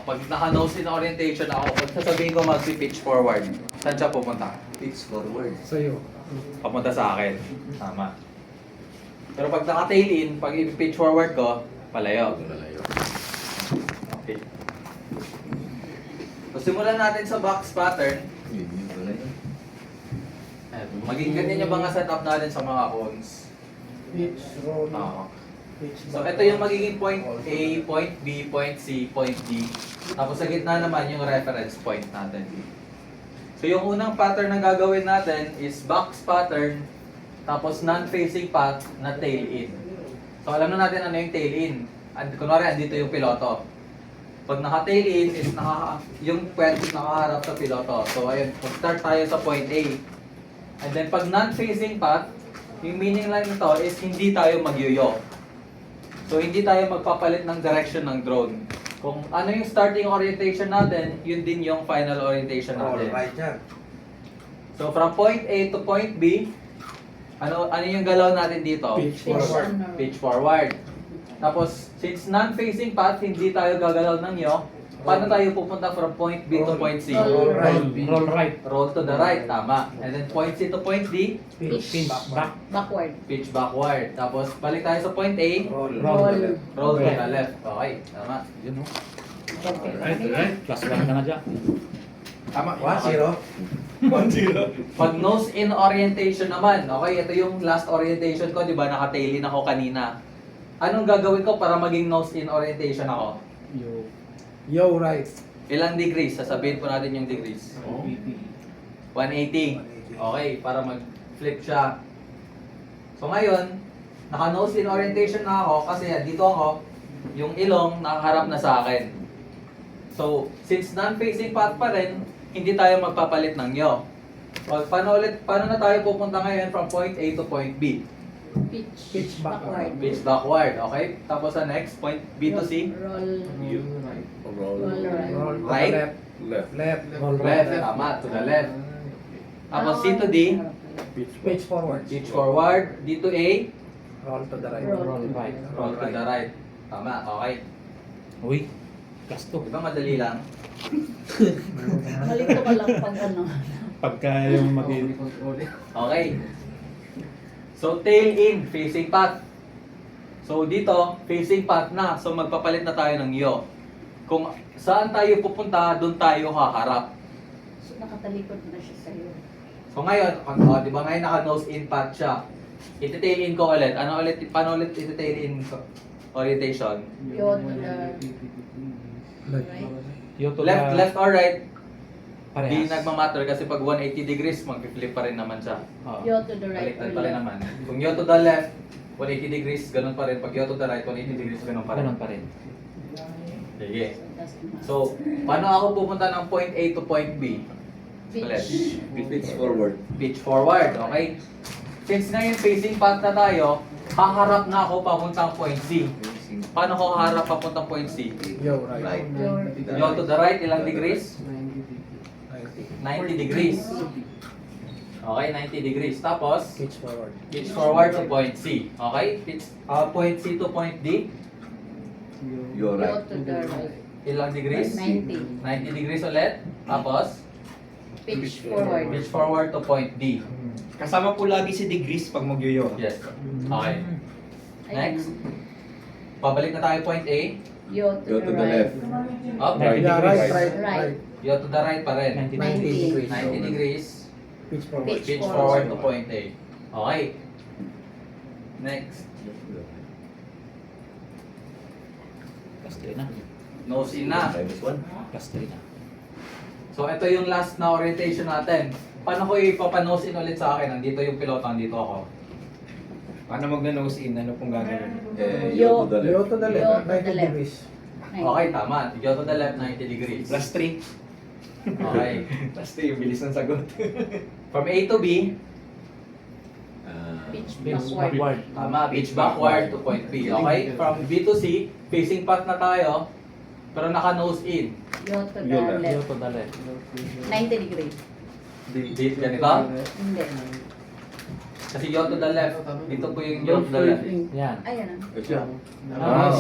pag naka-nose in orientation ako, pag sasabihin ko mag-pitch forward, saan siya pupunta? Pitch forward. Sa'yo. Papunta sa akin. Tama. Pero pag naka-tail in, pag i-pitch forward ko, palayo. Malayo. Okay. So, simulan natin sa box pattern. Yun pala yun. Maging ganyan yung mga setup natin sa mga cones. Pitch, roll, Oo. pitch. So, ito yung magiging point A, point B, point C, point D. Tapos sa gitna naman yung reference point natin. So, yung unang pattern na gagawin natin is box pattern, tapos non-facing path na tail in. So, alam na natin ano yung tail in. Kunwari, andito yung piloto. Pag naka-tail in, is yung puwet nakaharap sa piloto. So, ayun, mag-start tayo sa point A. And then, pag non-facing path, yung meaning lang nito is hindi tayo magyuyo. So, hindi tayo magpapalit ng direction ng drone. Kung ano yung starting orientation natin, yun din yung final orientation natin. Right yan. So, from point A to point B, ano yung galaw natin dito? Pitch forward. Pitch forward. Tapos, since non-facing path, hindi tayo gagalaw ng yo, paano tayo pupunta from point B to point C? Roll right. Roll right. Roll to the right, tama. And then point C to point D, Pitch. Back. Backward. pitch backward. Tapos, balik tayo sa point A, Roll. Roll. roll to the left. Okay, tama. Yun o. Okay. Right. Plus 1 ka na dyan. Tama. 1-0. Pag nose in orientation naman, okay, ito yung last orientation ko, di ba? Naka-tailin ako kanina. Anong gagawin ko para maging nose in orientation ako? Yo, right. Ilang degrees? Sasabihin po natin yung degrees. 180. Okay, para mag-flip siya. So ngayon, naka-nose in orientation na ako kasi dito ako, yung ilong nakaharap na sa akin. So, since non-facing path pa rin, hindi tayo magpapalit ng yo. O, paano na tayo pupunta ngayon from point A to point B? Pitch backward. Pitch backward, okay? Tapos sa next, point B to C? Roll. Roll. Roll right. Roll. Right. Left. Left. Left. Roll Left, tama, to the left. Tapos C to D, Pitch forward. pitch forward. D to A, Roll to the right. Roll right. roll to the right. Tama, okay. Uy. Plus 2. Di ba madali lang? Malito ka lang pag ano. Pagka yung Okay. So, tail in, facing path. So, dito, facing path na. So, magpapalit na tayo ng yo. Kung saan tayo pupunta, doon tayo haharap. So, nakatalikod na siya sa'yo. So, ngayon, di ba ngayon naka-nose in path siya. Iti-tail in ko ulit. Paano ulit iti-tail in orientation? Yo to the right. Yo to Left or right? Di Parehas. nagmamatter kasi pag 180 degrees, mag-flip pa rin naman siya. Oo. Yo to the right Baliktad or pa rin left. naman. Kung yo to the left, 180 degrees, ganun pa rin. Pag yo to the right, 180 degrees, ganun pa rin. Ganun pa rin. Sige. Doesn't matter. So, paano ako pupunta ng point A to point B? Ulit. Pitch forward. Pitch forward, okay? Since ngayon facing path na tayo, haharap na ako papuntang point C. Paano ko haharap papuntang point C? Yo, right. Right. Yo to the right, ilang degrees? 90 degrees. Okay, 90 degrees. Tapos, Pitch forward. pitch forward to point C. Okay? Point C to point D, You're Yo right. to the right. ilang degrees? 90. 90 degrees ulit. Tapos, Pitch forward. pitch forward to point D. Kasama po lagi si degrees pag magyoyo. Yes. Okay. Ayun. Next. Pabalik na tayo point A. Yo to Go to the the right. left. Up. Right. Yeah, right, right, Right. right. Yo to the right pa rin. 90 90 degrees. 90 degrees. Pitch forward. Pitch Pitch forward. forward to point A. Okay. Next. Plus 3 na. Nose in na. Minus 1. Plus 3 na. So, ito yung last na orientation natin. Paano ko ipapanose in ulit sa akin? Nandito yung piloto, nandito ako. Paano mag-nose in? Ano pong gagawin? Yo to the Yo left. to the Yo left. to the 90 left. degrees. Okay, tama. Yo to the left, 90 degrees. Plus 3. Okay. Plus 3, yung bilis ng sagot. From A to B, Pitch Pitch backward. backward. tama, pitch backward to point B. Okay? From B to C, facing path na tayo, pero naka-nose in. Yo to the Yo left. Yo left. to the left. 90 degrees. Ganito. Hindi. Kasi yaw to the left. Dito po yung yaw to the left. Yan. Ayan ah. Kasi, Ah,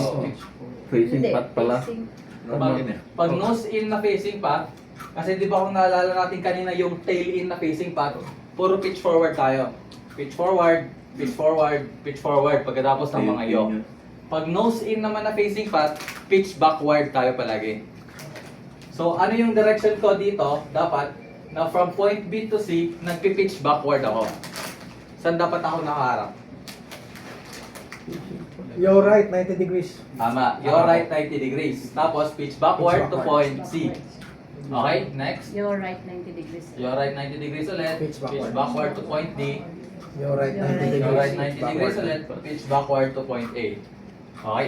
facing Hindi, pat pala. facing. Normal yun eh. Pag nose in na facing path, kasi di ba kung naalala natin kanina yung tail in na facing path, puro pitch forward tayo. Pitch forward, pitch forward, pitch forward pagkatapos ng mga yaw. Pag nose in naman na facing path, pitch backward tayo palagi. So ano yung direction ko dito? Dapat na from point B to C, nagpi-pitch backward ako. Saan dapat ako nakaharap? Your right, 90 degrees. Tama, your right 90 degrees. Tapos pitch backward to point C. Okay, next. Your right 90 degrees. Your right 90 degrees ulit. Pitch Pitch backward. backward to point D. Your right, Your 90 right. degrees. Your right 90 degrees ulit. Pitch backward to point A. Okay.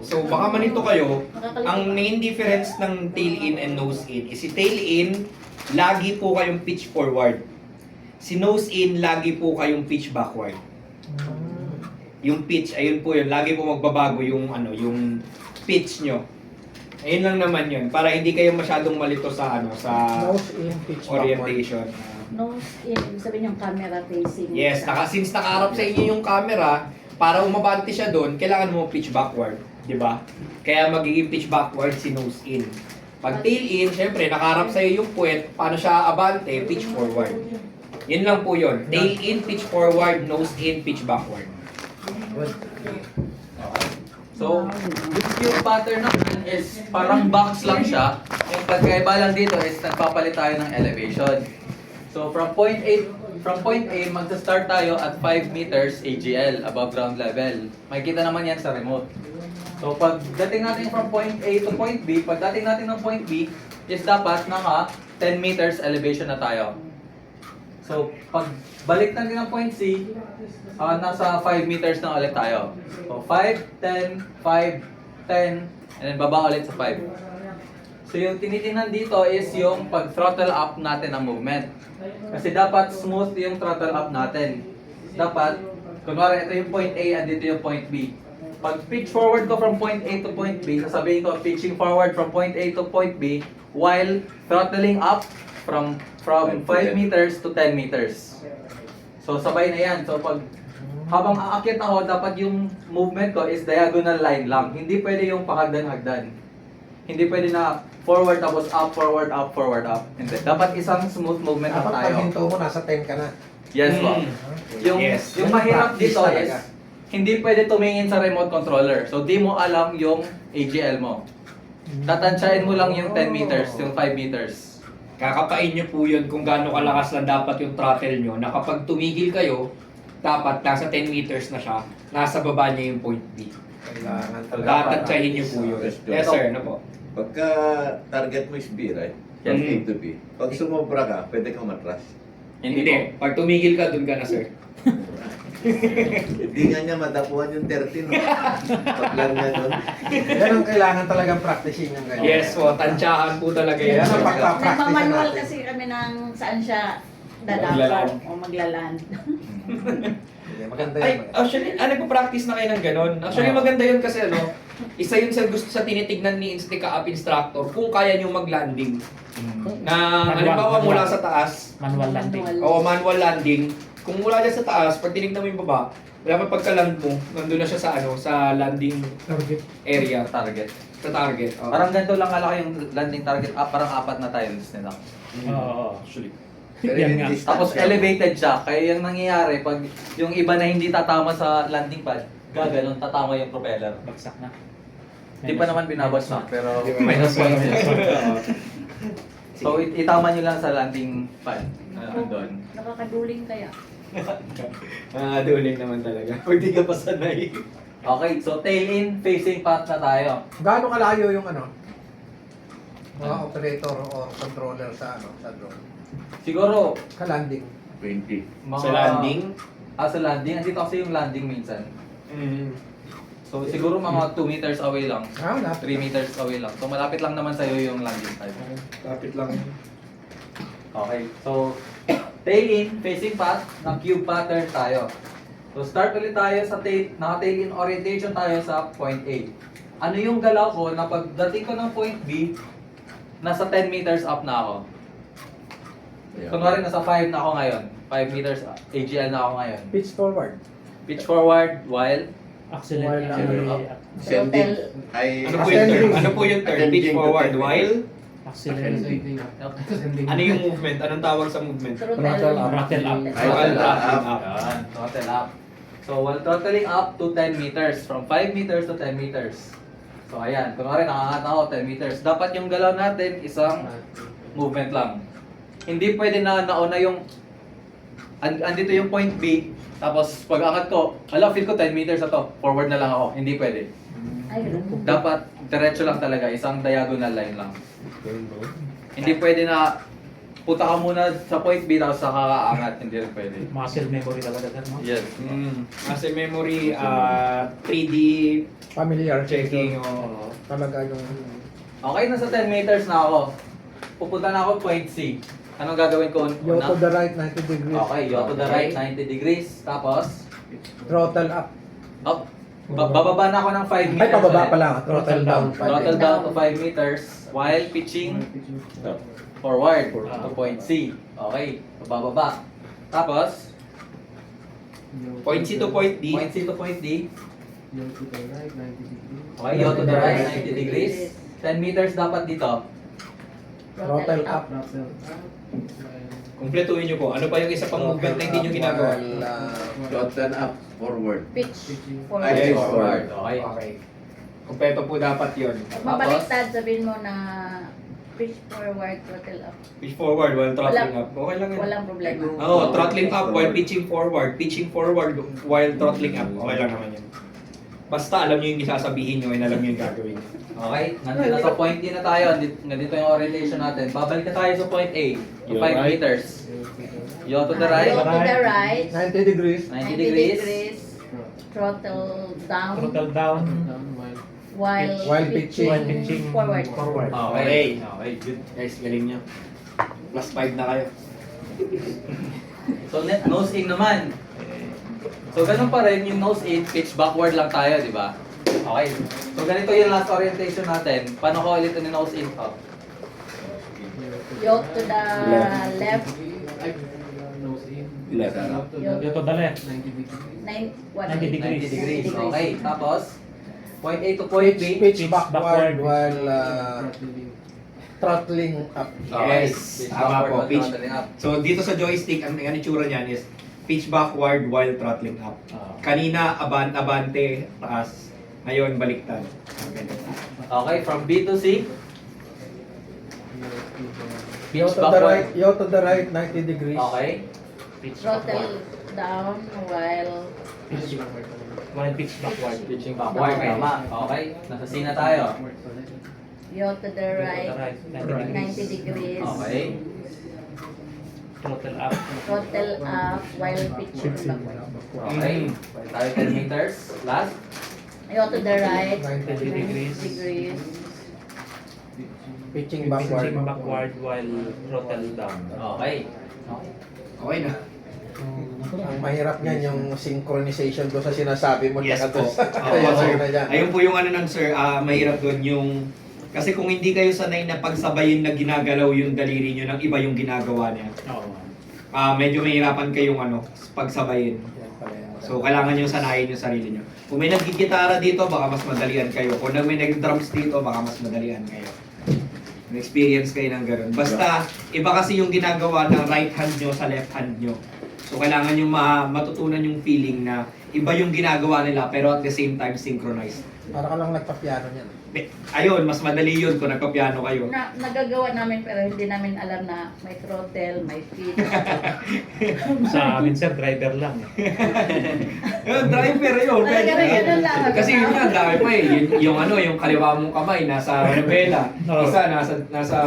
So baka manito kayo, Makakalikot. ang main difference ng tail in and nose in is si tail in, lagi po kayong pitch forward. Si nose in, lagi po kayong pitch backward. Yung pitch, ayun po yun, lagi po magbabago yung yung pitch nyo. Ayun lang naman yun, para hindi kayo masyadong malito sa sa Nose in, pitch backward. orientation. Nose in, ibig sabihin yung camera facing. Yes, since nakaharap sa inyo yung camera, para umabante siya doon, kailangan mo pitch backward, di ba? Kaya magiging pitch backward si nose in. Pag tail in, syempre, nakaharap sa iyo yung puwet, paano siya abante, pitch forward. Yun lang po yun. Tail in, pitch forward, nose in, pitch backward. So, yung pattern natin is parang box lang siya. Yung pagkaiba lang dito is nagpapalit tayo ng elevation. So, from point A, magsa-start tayo at 5 meters AGL, above ground level. Makikita naman yan sa remote. So, pagdating natin from point A to point B, pagdating natin ng point B, is dapat naka 10 meters elevation na tayo. So, pag balik natin ng point C, nasa 5 meters na ulit tayo. So, 5, 10, 5, 10, and then baba ulit sa 5. So, yung tinitingnan dito is yung pag-throttle up natin ng movement. Kasi dapat smooth yung throttle up natin. Dapat, kunwari ito yung point A and dito yung point B. Pag pitch forward ko from point A to point B, sasabihin ko pitching forward from point A to point B while throttling up from 5 meters to 10 meters. So sabay na yan. So pag habang aakyat ako, dapat yung movement ko is diagonal line lang. Hindi pwede yung pahagdan-hagdan. Hindi pwede na forward tapos up, forward, up, forward, up. Hindi. Dapat isang smooth movement lang Dapat tayo. pag hinto mo, nasa 10 ka na. Yes po. Yung, Yes. yung mahirap Practice dito is talaga. hindi pwede tumingin sa remote controller. So di mo alam yung AGL mo. Tatansyain mo lang yung 10 meters, yung 5 meters. Kakapain nyo po yun kung gaano kalakas lang dapat yung throttle nyo na kapag tumigil kayo, dapat nasa 10 meters na siya, nasa baba niya yung point B. Kailangan Tatantsahin nyo po yun. Yes sir, ano po? Pagka target mo is B, right? Yes. From A to B. Pag sumobra ka, pwede kang matras. Hindi po. Pag tumigil ka, dun ka na sir. Hindi nga niya madapuan yung 13, no? Paglan niya doon. Yan ang kailangan talagang practicein yung ganyan. Yes po, tansyahan po talaga yan. Yan ang pagpa-practice Nagmamanual natin. kasi kami ng saan siya Maglaland. dadako o maglaland. Hindi, maganda Ay, yan. actually, nagpo-practice na kayo ng ganun. Actually, maganda yun kasi isa yun sa gusto sa tinitignan ni Ka-up instructor kung kaya nyo mag-landing. Na, halimbawa mula sa taas, Manual landing. o manual landing, kung mula dyan sa taas, pag tinignan mo yung baba, wala pa pagka-land mo, nandun na siya sa sa landing Target. area, Target. sa target. Parang ganito lang kalaki yung landing target. Parang 4 na tiles nila. Oo, actually. Pero Yan yung nga. distance Tapos niya, elevated siya. Kaya yung nangyayari, pag yung iba na hindi tatama sa landing pad, gaganon, tatama yung propeller. Bagsak na. Hindi pa naman binabagsak, pero Di ba? minus point yun. Oo. So, itama nyo lang sa landing pad. Doon. Nakakaduling kaya. Duling naman talaga. Pag di ka pa sanay. Okay, so tail in, facing path na tayo. Gaano kalayo yung mga operator o controller sa sa drone? Siguro, Ka-landing. 20. mga... Sa landing? Sa landing. Andito kasi yung landing minsan. So, siguro mga 2 meters away lang. Wala. 3 meters away lang. So, malapit lang naman sa'yo yung landing pad. Kapit lang. Okay, so tail in, facing path, na cube pattern tayo. So start ulit tayo sa naka-tail in orientation tayo sa point A. Ano yung galaw ko na pagdating ko ng point B, nasa 10 meters up na ako. Yeah. Kunwari nasa 5 na ako ngayon. 5 meters, AGL na ako ngayon. Pitch forward. Pitch forward while Accelerate. While Sending. Ay, Ano po yung term? Ano po yung term? Pitch Attending to forward 10 while? Accelerate. Ano yung movement? Anong tawag sa movement? Throttle Throttle up. Throttle up. Ay, While up. throttling up. Yan, throttle up. So, while throttling up to 10 meters, from 5 meters to 10 meters. So, ayan, kunwari nakakat ako 10 meters. Dapat yung galaw natin, isang movement lang. Hindi pwede na nauna yung, andito yung point B, tapos pag angat ko, feel ko 10 meters na to, forward na lang ako. Hindi pwede. Ay, ganun. Dapat diretso lang talaga, isang diagonal line lang. Hindi pwede na punta ka muna sa point B tapos saka aangat, hindi rin pwede. Muscle memory talaga yan, no? Yes. Muscle memory, 3D Familiar. checking. Talaga yung... Okay, nasa 10 meters na ako. Pupunta na ako point C. Anong gagawin ko Yaw to una? the right, 90 degrees. Okay, yaw to the right, 90 degrees. Tapos, Throttle up. up. Bababa na ako ng 5 meters. Ay, pababa ulit. pala. Throttle down. Throttle down to 5 meters while pitching forward to point C. Okay, bababa. Tapos, Point C to point D. point C to point D. Okay, yaw to the right, 90 degrees. 10 meters dapat dito. Throttle up. Kumpletuhin nyo po. Ano pa yung isa pang movement na hindi nyo ginagawa? Throttle up, forward. Pitch Ay, forward. forward. Okay. Okay. Kumpleto po dapat yon. Pag mabaliktad, sabihin mo na pitch forward, throttle up. Pitch forward while throttling up. Okay lang yun. Walang problema. Oo, throttling up while pitching forward while throttling up. Okay lang naman yun. Basta alam nyo yung isasabihin nyo and alam nyo yung gagawin nyo. Okay, nandito sa point D na tayo. Nandito yung orientation natin. Babalik na tayo sa point A. Yung 5 meters. Yaw to the right. Yaw to the right. 90 degrees. 90 degrees. Throttle down. Throttle down. While pitching. While pitching forward. forward. Okay. Okay, good. Guys, galing nyo. Plus 5 na kayo. So, nose in naman. So, ganun pa rin yung nose in, pitch backward lang tayo, di ba? Okay. So, ganito yung last orientation natin. Paano ko ulit yung nose in? Up. Yaw to the left. Left. Yaw to the left. 90 degrees. 90 degrees. Okay. Tapos, point A to point B. Pitch Pitch backward backward. while throttling up. Okay. Yes, Pitch tama backward po, while pitch. throttling up. So, dito sa joystick, ang itsura niyan is pitch backward while throttling up. Kanina, abante, taas. Ngayon, baliktad. Okay, from B to C. Yaw Pitch to the backward. right, yaw to the right, 90 degrees. Okay. Pitch Throttle backward. down while While pitch backward. Pitching backward. Tama. Okay. Nasa C na tayo. yaw to the right. Right. 90 degrees. Okay. Throttle up. Throttle up while pitching backward. Okay. Pwede tayo 10 meters. Last. Yaw to the right. 90 degrees. degrees. Pitching backward. Pitching backward while throttle down. Okay. Okay. Okay na. Ang mahirap niyan yung synchronization doon sa sinasabi mo. Yes tsaka po. doon sa Oo. sir na dyan. Ayun po yung ano nun, sir, mahirap doon yung... Kasi kung hindi kayo sanay na pagsabayin na ginagalaw yung daliri nyo ng iba yung ginagawa niya, Oo. medyo mahirapan kayong pagsabayin. Yan pala yan. So, kailangan nyo sanayin yung sarili nyo. Kung may naggigitara dito, baka mas madalian kayo. Kung may nag-drums dito, baka mas madalian kayo. May-experience kayo ng ganun. Basta, iba kasi yung ginagawa ng right hand nyo sa left hand nyo. So, kailangan nyo matutunan yung feeling na iba yung ginagawa nila, pero at the same time, synchronized. Para ka lang nagpa-piano niyan. Ayun, mas madali yun kung nagpa-piano kayo. Nagagawa namin pero hindi namin alam na may throttle, may pitch. Sa amin, sir, driver lang. Yun, driver yun. Talaga na ganun lang. Kasi yun nga, dami pa eh. Yung kaliwa mong kamay, nasa rebela. Oo. Isa, nasa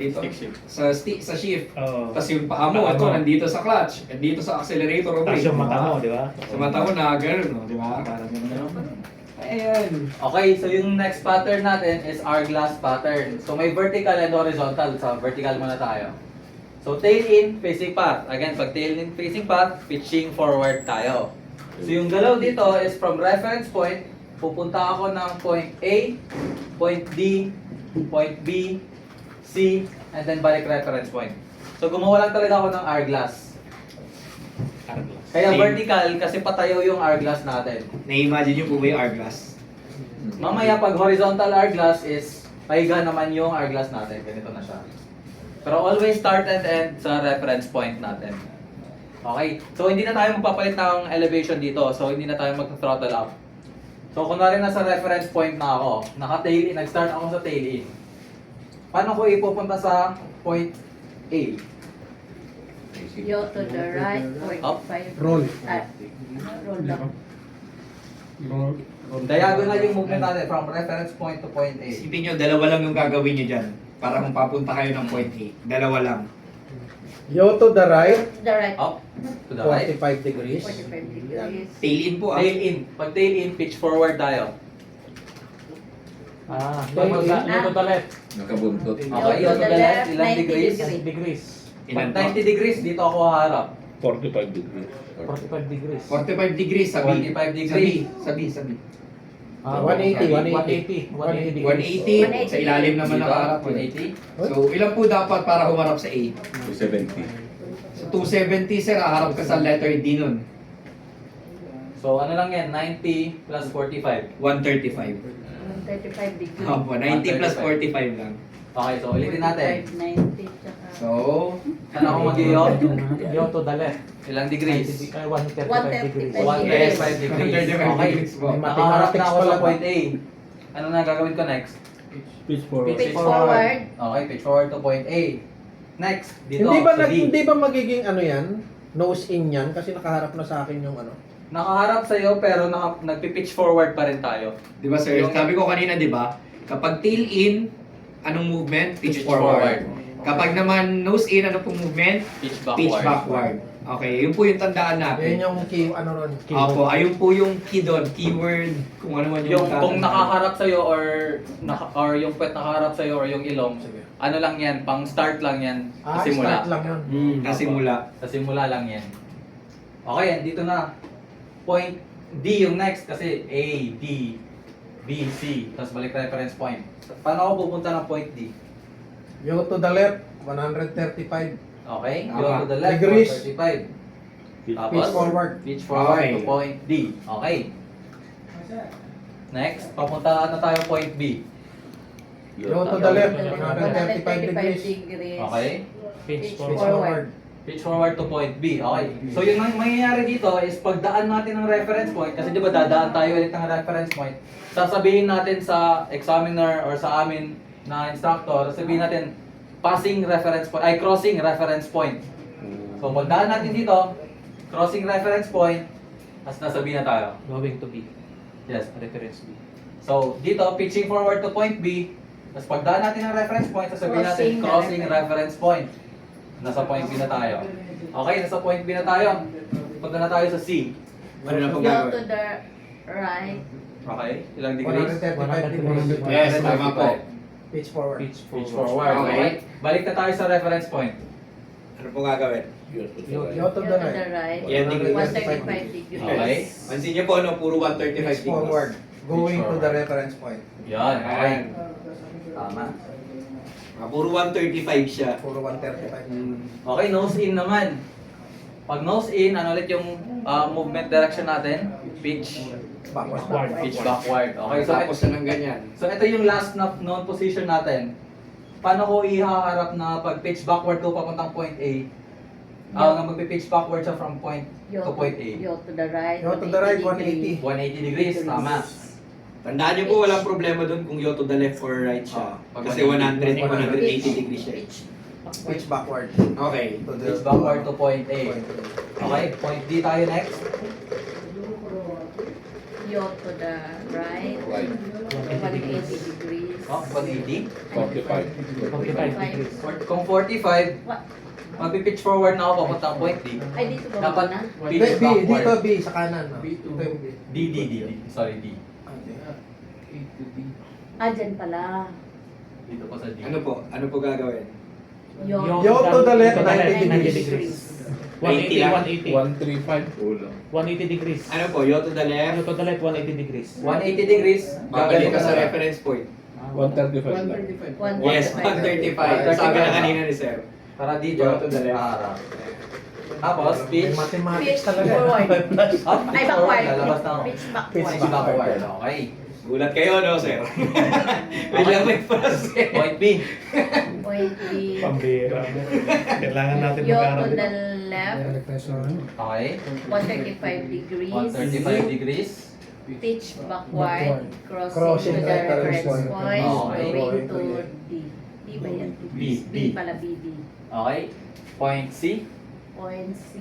dito. Sa shift. Oo. Tapos yung paa mo, ito, nandito sa clutch. Nandito sa accelerator o Tapos brake. yung mata mo, di ba? Sa mata mo na gano'n, no? Di ba? Parang gano'n. Ayan. Okay, so yung next pattern natin is hourglass pattern. So may vertical and horizontal. Sa vertical muna tayo. So tail in, facing path. Again, pag tail in, facing path, pitching forward tayo. So yung galaw dito is from reference point, pupunta ako ng point A, point D, point B, C, and then balik reference point. So gumawa lang talaga ako ng hourglass. Kaya Same. vertical kasi patayo yung hourglass natin. Na-imagine nyo po ba yung hourglass? Mamaya pag horizontal hourglass is pahiga naman yung hourglass natin. Ganito na siya. Pero always start and end sa reference point natin. Okay? So hindi na tayo magpapalit ng elevation dito. So hindi na tayo mag-throttle up. So kunwari nasa reference point na ako, naka-tail in, nag-start ako sa tail in. Paano ko ipupunta sa point A? Yo to the right, Up. 45. Roll. Roll down. Diagonal yung movement natin from reference point to point A. Isipin nyo, dalawa lang yung gagawin nyo dyan. Para kung papunta kayo ng point A. Dalawa lang. Yo to the right, To the right, Up to the right. 45 degrees. 45 degrees. Tail in po ah. Tail in. Pag tail in, pitch forward tayo. Tail in. Yo to the left. Nakabuntot. Okay, yo to the left, ilang 90 degrees? Degrees. Ilan Pag po? 90 degrees, dito ako haharap. 45 degrees. 45 degrees. 45 degrees, sabi. 45 degrees. Sabi. 180. 180 degrees. 180. Sa ilalim naman Dito, nakaharap. 180. So, ilan po dapat para humarap sa A? 270. So, 270 sir, haharap ka sa letter D nun. So ano lang yan, 90 plus 45. 135. 35 degrees. Opo, 90 plus 45 lang. Okay, so ulitin natin. 90, tsaka... So, Saan ako mag-iyo? Yo to the left. Ilang degrees? 135 degrees. 135 degrees. 135 Okay. degrees po. Nakaharap na ako Mathematics sa pala. point A. Ano na gagawin ko next? Pitch forward. Pitch forward. Okay, pitch forward to point A. Next, dito Hindi ba sa D. hindi ba magiging ano yan? Nose in yan kasi nakaharap na sa akin yung ano. Nakaharap sa'yo pero nagpi-pitch forward pa rin tayo. di ba sir, sabi ko kanina, di ba? Kapag tail in, anong movement? Pitch forward. Kapag naman nose in, ano pong movement? Pitch backward. Pitch backward. Okay, yun po yung tandaan Yan natin. yung key ano ron. Opo, ayun po yung key doon, keyword, kung ano man yung Yung kung tatandaan. nakaharap sa'yo or yung puwet nakaharap sa'yo or yung ilong, Sige. ano lang yan, pang start lang yan. Start Simula. lang yun. Kasimula. Sa simula lang yan. Okay, dito na. Point D yung next kasi A, D, B, C. Tapos balik reference point. Paano ako pupunta ng point D? Yo to the left, 135. Okay? Tama. Go to the left, Degrees. 135. Tapos, Pitch forward. Pitch forward Okay. to point D. Okay. Next, papunta na tayo point B. Yo to the left, 135 135 degrees. degrees. Okay? Pitch Pitch Pitch forward. forward. Pitch forward to point B. Okay. So yung mangyayari dito is pagdaan natin ng reference point, kasi di ba dadaan tayo ulit ng reference point, sasabihin natin sa examiner or sa amin na instructor, sabihin natin passing reference point, ay crossing reference point. So pagdaan natin dito, crossing reference point, as nasabihin na tayo. Going to B. Yes. Reference B. So dito, pitching forward to point B, tapos pagdaan natin ng reference point, sasabihin natin Crossing crossing reference. reference point. Nasa point B na tayo. Okay, nasa point B na tayo. Punta na tayo sa C. Ano na pong Yo to gagawin? the right. Okay, ilang degrees? 135 degrees. Yes, tama po. Pitch forward. Pitch Pitch forward. forward. Okay. Okay. Balik na tayo sa reference point. Ano pong gagawin? Yo to Yo the to right. the right. Yan, 135 degrees. Okay. Pansin niyo po, ano, puro 135 Pitch forward. Going to the reference point. Yan, okay. Tama. Puro 135 siya. Puro 135. Okay, nose in naman. Pag nose in, ano ulit yung movement direction natin? Pitch. Backward. Pitch backward. Okay, so Tapos na ng ganyan. So ito yung last na known position natin. Paano ko ihaharap na pag pitch backward ko papuntang point A? Na magpi-pitch backward siya from point to point A. Yo to the right. Yo to the right, 180 180 degrees, tama. Tandaan niyo po, walang problema doon kung yo to the left or right siya. Pag Kasi 100, 180 degrees siya. Pitch backward. Okay. To the Pitch backward to point A. point A. Okay, point D tayo next. Yo to the right. 180 degrees. Oh, 180. 45. 45 degrees. Kung 45, What? magpi-pitch forward na ako papuntang point D. Ay, dito ba Dapat muna? B, pitch B, dito backward. B sa kanan. No? Ito yung B. D. Sorry, D. Ah, dyan pala. Dito pa sa D. Ano po? Ano po gagawin? Yo to the left, 90 90 degrees. 180, 180. 135. Ulo. 180 degrees. Ano po? Yo to the Yo left. to the left, 180 degrees. 180 degrees. Babalik ka sa sa reference point. 135 lang. 135. Yes, 135. Sabi na kanina ni Sir. Para dito, Go to the left. harap. Tapos, May pitch. mathematics Pitch talaga. forward. Up, Ay, pitch forward. backward. Lalabas na ako. Pitch Pitch Pitch backward. backward. Okay. Gulat kayo, no, sir? Wait lang, may process. Point B. Point B. Pambira. Kailangan natin Yaw to mag-aaral the dito. left, Okay. 135 degrees. 135 degrees. Pitch backward, crossing Crossing to the reference reference point. point, Okay. going to D. D ba yan? B. B pala, BD. Okay. Point C. Point C,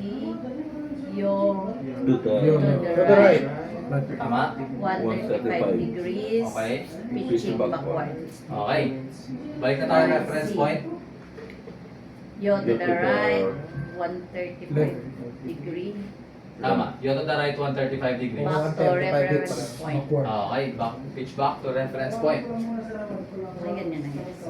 yung To the Yun, To to the right. Tama. 135 degrees, Okay. pitching backward. Okay. Balik na tayo reference point. Yo to Yo the to the right, 135 degree. Tama. Yo to the right, 135 degrees. Back to 135 reference degrees. point. Okay. Pitch back to reference point. Ay, ganyan na guys.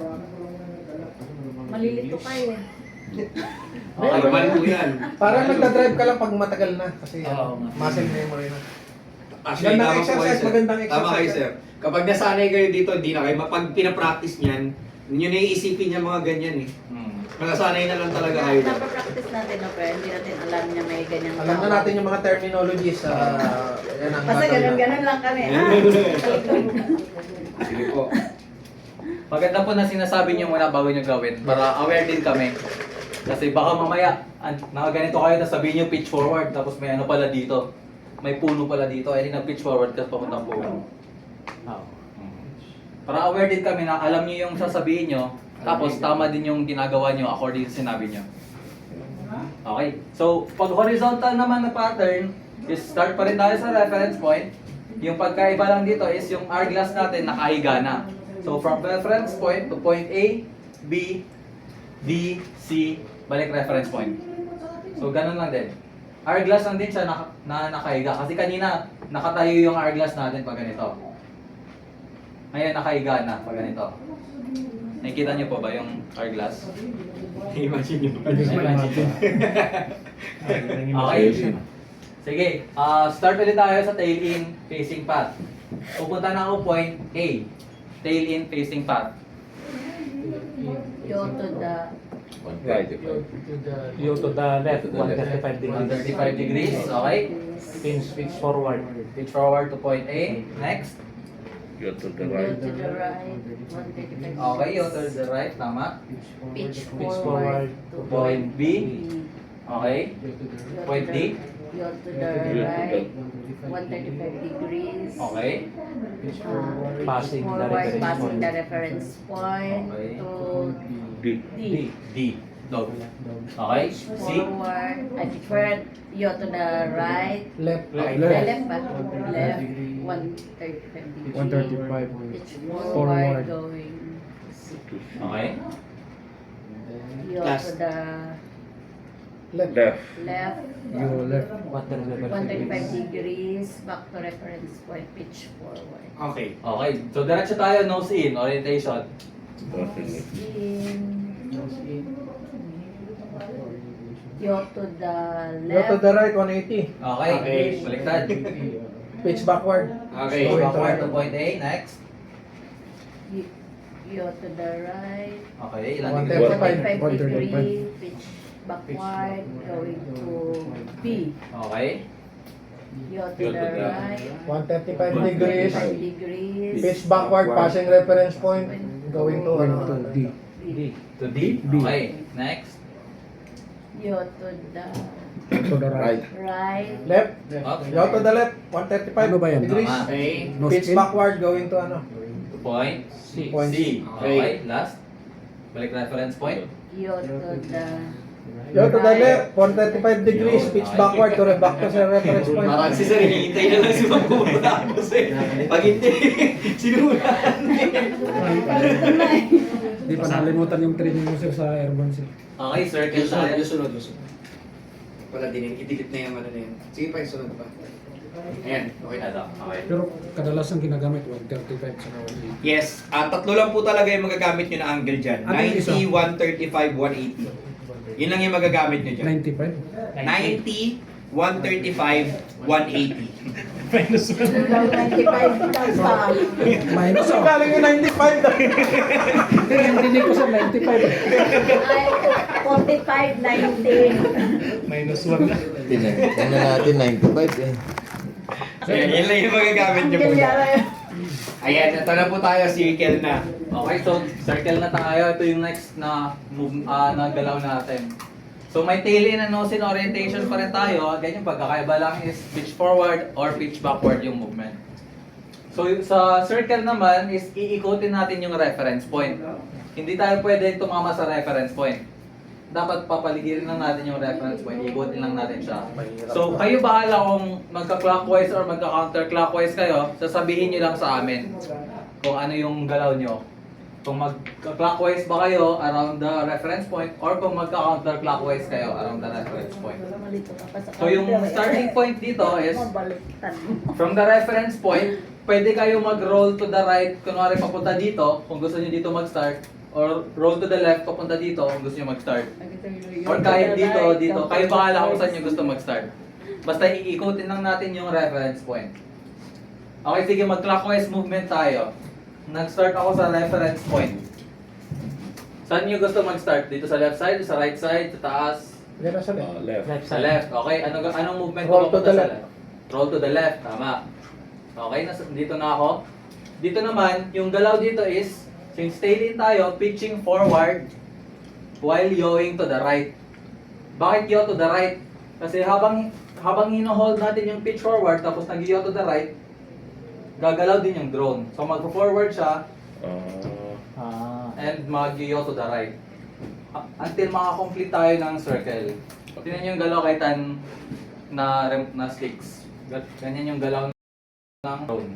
Malilito kayo eh. Okay. Normal po yan. Parang nagdadrive ka lang pag matagal na. Kasi Oo, nga. muscle memory na. Actually, Gandang tama po kayo, exercise, sir. magandang Tama kayo, exercise. sir. Kapag nasanay kayo dito, hindi na kayo. Pag pinapractice niyan, yun na iisipin niya mga ganyan eh. Nasanay na lang talaga kayo. Napapractice natin no, pero hindi natin alam na may ganyan. Alam na natin yung mga terminologies sa yan ang Basta gagawin natin. ganun-ganun lang kami. Sige po. Maganda po na sinasabi niyo muna bago niyo gawin para aware din kami. Kasi baka mamaya, nakaganito kayo, tapos sabihin niyo pitch forward, tapos may ano pala dito. May puno pala dito, ay na-pitch forward kasi papuntang puno. Para aware din kami na alam niyo yung sasabihin niyo, tapos tama din yung ginagawa niyo according sa sinabi niyo. Okay, so pag horizontal naman na pattern, is start pa rin tayo sa reference point. Yung pagkaiba lang dito is yung hourglass natin nakahiga na. So from reference point to point A, B, D, C, balik reference point. So ganun lang din. Hourglass lang din siya na nakahiga. Kasi kanina nakatayo yung hourglass natin pag ganito. Ngayon nakahiga na pag ganito. Nakikita niyo po ba yung hourglass? Imagine nyo. Imagine. Okay. Sige, start ulit tayo sa tail in facing path. Pupunta na ako point A. Tail in facing path. Yo to the right. You to the left, 135 degrees. 135 degrees, okay? Pitch forward. Pitch forward to point A. Next. You're to the yo right. to the right, 135 Okay, you to the right, tama. pitch Pitch forward forward to to Point B. B. Okay. Yo Point to D. Yo to the right, 135 degrees. Okay. Passing the Forward, reference passing point. the reference point Okay. to D. D. D. Dog. Okay. C. Forward, pitch forward, yo to the right. Left. Right. Left ba? Left, 135 degrees. 135. Pitch Forward. forward going Okay. yo Last. to the Left. Left. left. You left. 135 degrees, back to reference point, pitch forward. Okay. Okay. So diretso tayo, nose in, orientation. In, yo to the Go to left, the right, 180. Okay. Okay. Baliktad. Pitch backward. Okay. Pitch backward to point A. Next. yo to the right, Okay. Ilan 135. 135 degree, pitch backward, going to B. Okay. Yo to the right, 135 degrees. 135 degrees, Pitch backward, passing reference point. Going to Going ano. to D. B. To D. Okay. Next. Yo to the To the right. right, Left. Okay. Go to the left, 135 Ano ba yan? degrees. Tama. Okay. Nose Pitch in. backward, going to ano. To point C. Point C. Okay. Okay. Last. Balik reference point. yo to the Go to the left, 135 degrees. Pitch backward to back to sa reference point. Parang si sir, hinihintay na lang si Ma'am pumunta ako sir. Pag hindi, sinulan. Di pa nalimutan yung training mo sir sa airborne sir. Okay. Circle tayo. Sunod. Wala din, idikit na yung ano na yun. Sige pa, sunod pa. Ayan, okay na. Ito. Okay. Pero kadalasan ginagamit 135 sa 180. Yes, tatlo lang po talaga yung magagamit nyo na angle dyan. Ano yung isa? 90, 135, 180. Yun lang yung magagamit nyo dyan. 95? 90, 135, 180. Minus 1. Daw 95 daw pa. Minus oh. Galing yung 95 na. Hindi ko sa 95. Ay, 45, 19. Minus 1 na. Tingnan natin 95 eh. Ayan, yan lang yung magagamit Ang nyo po. galyara. Ayan, ito na po tayo, circle na. Okay, so circle na tayo. Ito yung next na move, na galaw natin. So may tail in and nose in orientation pa rin tayo. Again, yung pagkakaiba lang is pitch forward or pitch backward yung movement. So sa circle naman is iikotin natin yung reference point. Hindi tayo pwede tumama sa reference point. Dapat papaligirin lang natin yung reference point. Iikotin lang natin siya. So kayo bahala kung magka-clockwise or magka-counterclockwise kayo. Sasabihin nyo lang sa amin kung ano yung galaw nyo. Kung magka-clockwise ba kayo around the reference point or kung magka-counterclockwise kayo around the reference point. Malito ka pa sa So yung counter, eh. starting point dito is Mabaliktad mo. from the reference point, pwede kayo mag-roll to the right, kunwari papunta dito, kung gusto nyo dito mag-start, or roll to the left, papunta dito, kung gusto nyo mag-start. Or kahit dito, dito, kayo bahala kung saan nyo gusto mag-start. Basta iikutin lang natin yung reference point. Okay, sige, mag-clockwise movement tayo. Nag-start ako sa reference point. Saan nyo gusto mag-start? Dito sa left side, sa right side, sa taas? Yan sa left. Left Sa side. left. Okay, anong movement Roll to papunta the sa left. Roll to the left, tama. Okay, dito na ako. Dito naman, yung galaw dito is, since tail in tayo, pitching forward while yawing to the right. Bakit yaw to the right? Kasi habang hino-hold natin yung pitch forward, tapos nag-yaw to the right, gagalaw din yung drone. So mag-forward siya, and mag-yaw to the right. Until makakomplete tayo ng circle. Tingnan nyo yung galaw kay Tan na sticks. Ganyan yung galaw ng drone.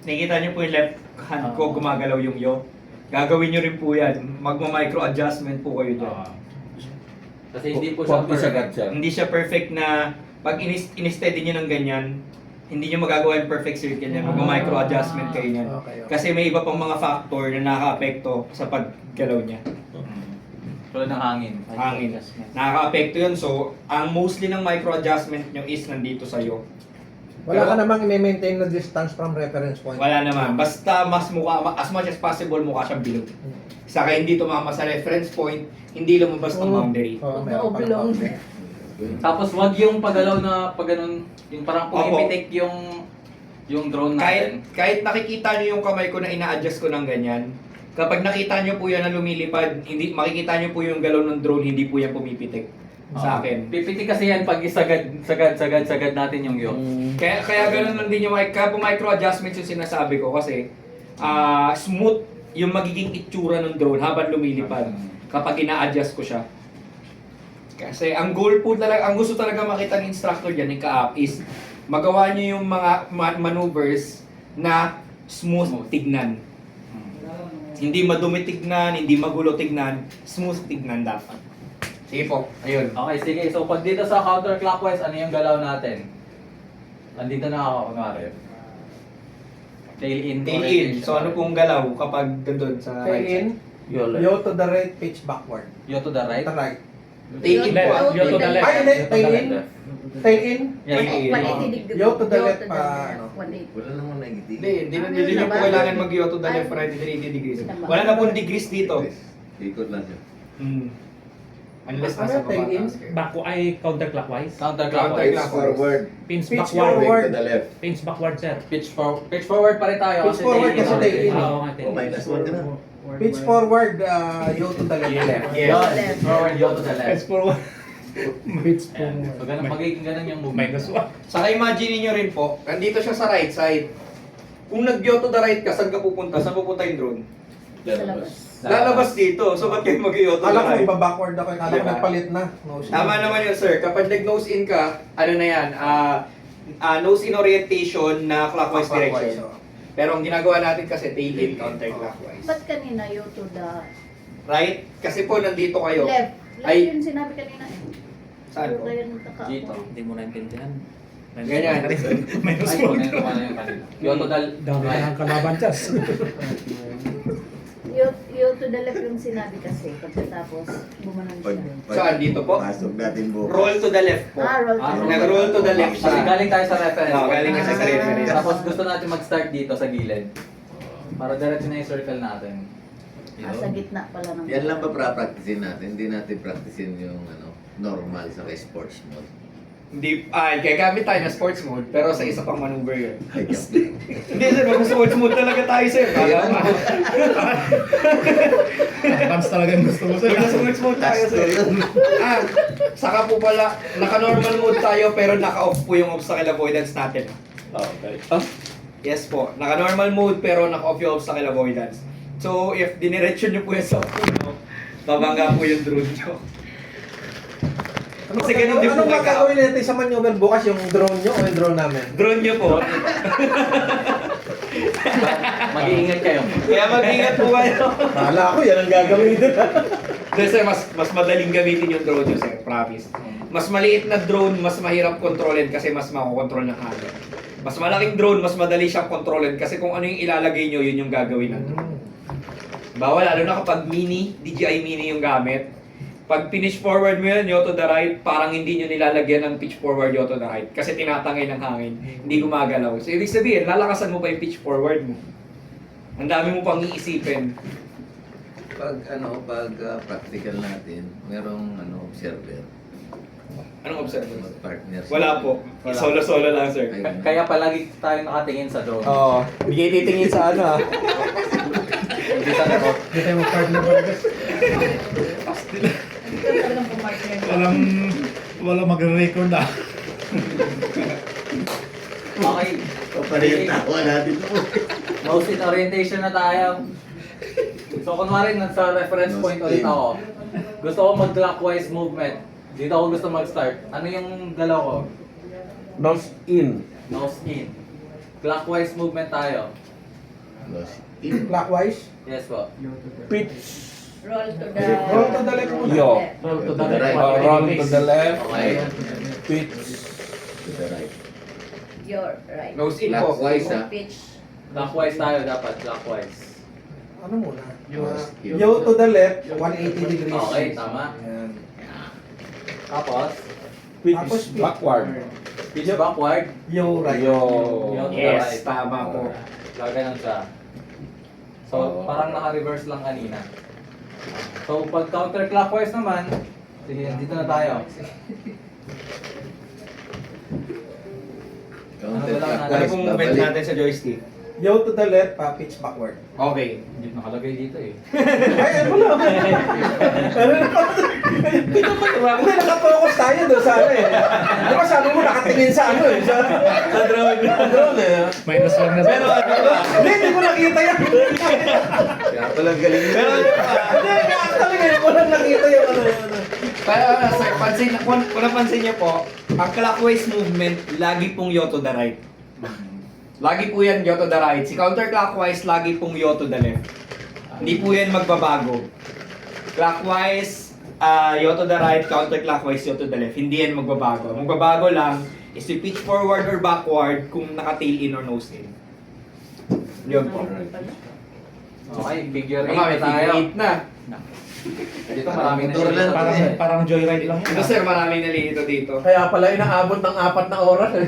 Nakikita nyo po yung left hand ko gumagalaw yung yaw. Gagawin nyo rin po yan. Magma-micro adjustment po kayo dyan. Kasi hindi po siya perfect. Hindi siya perfect na pag in-steady nyo ng ganyan, hindi nyo magagawa yung perfect circle niya. Magma-micro adjustment kayo niyan. Okay. Kasi may iba pang mga factor na nakaka-apekto sa paggalaw niya. Tulad ng hangin. Hangin. Nakaka-apekto yun. So, ang mostly ng micro adjustment nyo is nandito sa'yo. Wala ka namang i-maintain na distance from reference point. Wala naman. Basta as much as possible mukha siyang bilog. Saka hindi tumama sa reference point, hindi lumabas ng boundary. Oo, meron pa Oblong. naman. Tapos wag yung pagalaw na pag ganun, yung parang pumipitik yung drone natin. Kahit nakikita nyo yung kamay ko na ina-adjust ko ng ganyan, kapag nakita nyo po yan na lumilipad, makikita nyo po yung galaw ng drone, hindi po yan pumipitik sa akin. Pipitik kasi yan pag isagad natin yung yaw. Kaya ganun lang din yung kaya po micro adjustments yung sinasabi ko kasi smooth yung magiging itsura ng drone habang lumilipad kapag ina-adjust ko siya. Kasi ang goal po talaga, ang gusto talaga makita ng instructor diyan, ng ka-up is magawa niyo yung mga maneuvers na smooth tignan. Hindi madumi tignan, hindi magulo tignan, smooth tignan dapat. Sige po, ayun. Okay, sige. So pag dito sa counterclockwise, ano yung galaw natin? Andito na ako, kunwari. Tail in. Tail in. So ano pong galaw kapag doon sa Tail right in, side? yaw to the right, pitch backward. Yaw to the right? To the right. Tail in po. Left. Yaw to the left. Ay, hindi. Tail in. Tail in. Yes. 180 degrees. Yaw to the left Yaw to pa, the ano. left, 180. Wala namang negative. Hindi nyo po kailangan mag-yaw to the left or 180 degrees. Wala na pong degrees dito. Ikot lang siya. Unless Ano, nasa tail in? baba. Back ay counterclockwise. Counterclockwise. Pitch forward. Pins Pitch backward. forward. To the left. Pins backward, sir. Pitch forward pa rin tayo. Pitch forward tail in kasi natin. tail in. Oo nga, Oh, minus 1 ka na. Pitch forward, yaw to the left. Yes. Yun, pitch forward, yaw to the left. forward. Pitch Ayan. So ganun, magiging ganun yung movement. Minus 1. Saka imagine niyo rin po, nandito siya sa right side. Kung nag-yaw to the right ka, saan ka pupunta? Saan pupunta yung drone? Sa labas. Lalabas dito. So ba't kayo mag-yaw to the Kala ko right? iba-backward ako. Kala ko Diba? nagpalit na. No, Tama naman yun, sir. Kapag nag-nose in ka, ano na yan, nose in orientation na clockwise direction. Pero ang ginagawa natin kasi tail in counterclockwise. Ba't kanina yaw to the Right? Kasi po nandito kayo. left? Left Ay. yun sinabi kanina eh. Saan po? Kaya nagtaka Dito. ako. Hindi mo naintindihan. Ganyan. Minus Ay, 1. ano yung kanina. Yaw to the Dami na ang kalaban, Chas. Yaw to to the left yung sinabi kasi. Pagkatapos, bumanan siya. Saan? Dito po? Pasok natin bukas. Roll to the left po. Roll to the left. Nag-roll to the left Kasi siya. galing tayo sa reference Oo, point. galing kasi sa reference. Tapos gusto natin mag-start dito sa gilid. Para diretso na yung circle natin. Sa gitna pala ng... Yan lang ba pra-practicein natin? Hindi natin practicein yung normal sa sports mode. Hindi, gagamit tayo ng sports mode, pero sa isa pang maneuver yun. Ay, joke. Hindi sir, mag-sports mode talaga tayo sir. Kaya mo. Advance talaga yung gusto mo sir. Mag-sports mode tayo sir. Saka po pala, naka-normal mode tayo pero naka-off po yung obstacle avoidance natin. Okay. Yes po, naka-normal mode pero naka-off yung obstacle avoidance. So, if diniretso nyo po yan sa puno, babangga po yung drone nyo. Kasi ganun din po Anong kay Kao. magagawin natin sa maneuver bukas? Yung drone nyo o yung drone namin? Drone nyo po. Mag-iingat kayo. Kaya mag-ingat po kayo. Kala ko yan ang gagawin din. Kasi sir, mas madaling gamitin yung drone nyo sir, promise. Mas maliit na drone, mas mahirap kontrolin kasi mas makokontrol ng hangin. Mas malaking drone, mas madali siyang kontrolin kasi kung ano yung ilalagay nyo, yun yung gagawin ng drone. Bawal, lalo na kapag mini, DJI mini yung gamit. Pag finish forward mo yun, yaw to the right, parang hindi nyo nilalagyan ng pitch forward, yaw to the right. Kasi tinatangay ng hangin, hindi gumagalaw. So, ibig sabihin, lalakasan mo pa yung pitch forward mo. Ang dami mo pang iisipin. Pag practical natin, merong observer. Anong observer? Partner. Wala po. Wala. Solo-solo lang, sir. Kaya palagi tayo nakatingin sa drone. Oo. Bigay titingin sa ano, Hindi sa remote. Hindi tayo mag-partner talaga. Ito talagang pumartner. Walang magre-record na. Okay. Pare yung tawa natin po. Nose in orientation na tayo. So kunwari nasa reference point Nose ulit in. ako. Gusto ko mag-clockwise movement. Dito ako gusto mag-start. Ano yung galaw ko? Nose in. Nose in. Clockwise movement tayo. Clockwise? Yes po. Pitch. Roll to the... Roll to the left muna. Yo. Roll to the right. Roll to the left. Okay. Pitch. To the right. Your right. Nose in po. Clockwise, ha? Pitch. Clockwise tayo dapat. Clockwise. Ano muna? Yo. Yo to the left, 180 degrees. Okay, tama. Yan. Tapos, Tapos, Pitch backward. pitch backward. Yo right. Yo. Yo to the right. Yes, tama po. Gaganon siya. So, parang naka-reverse lang kanina. So, pag counterclockwise naman, sige, dito na tayo. Ano pong movement natin sa joystick? Yo to the left, pitch backward. Okay. Hindi nakalagay dito eh. Ay, ano lang. Hindi, nakapokus tayo doon sa ano eh. Di ba sabi mo nakatingin sa ano eh. Sa drone. Sa drone eh. Minus 1 na Pero hindi ko nakita yan. Kaya palang galing Pero Hindi, actually ngayon ko lang nakita yung ano. Pero sir, kung napansin niyo po, ang clockwise movement, lagi pong yaw to the right. Lagi po yan yaw to the right. Si counterclockwise, lagi pong yaw to the left. Hindi po yan magbabago. Clockwise, yaw to the right, counterclockwise, yaw to the left. Hindi yan magbabago. Ang magbabago lang is to pitch forward or backward kung naka-tail in or nose in. Yun po. Okay, figure 8 Okay, na tayo. figure 8 na. Dito maraming Motor lang. Parang joyride lang Ito yun. sir, maraming nalilito dito. Kaya pala inaabot ng 4 na oras eh.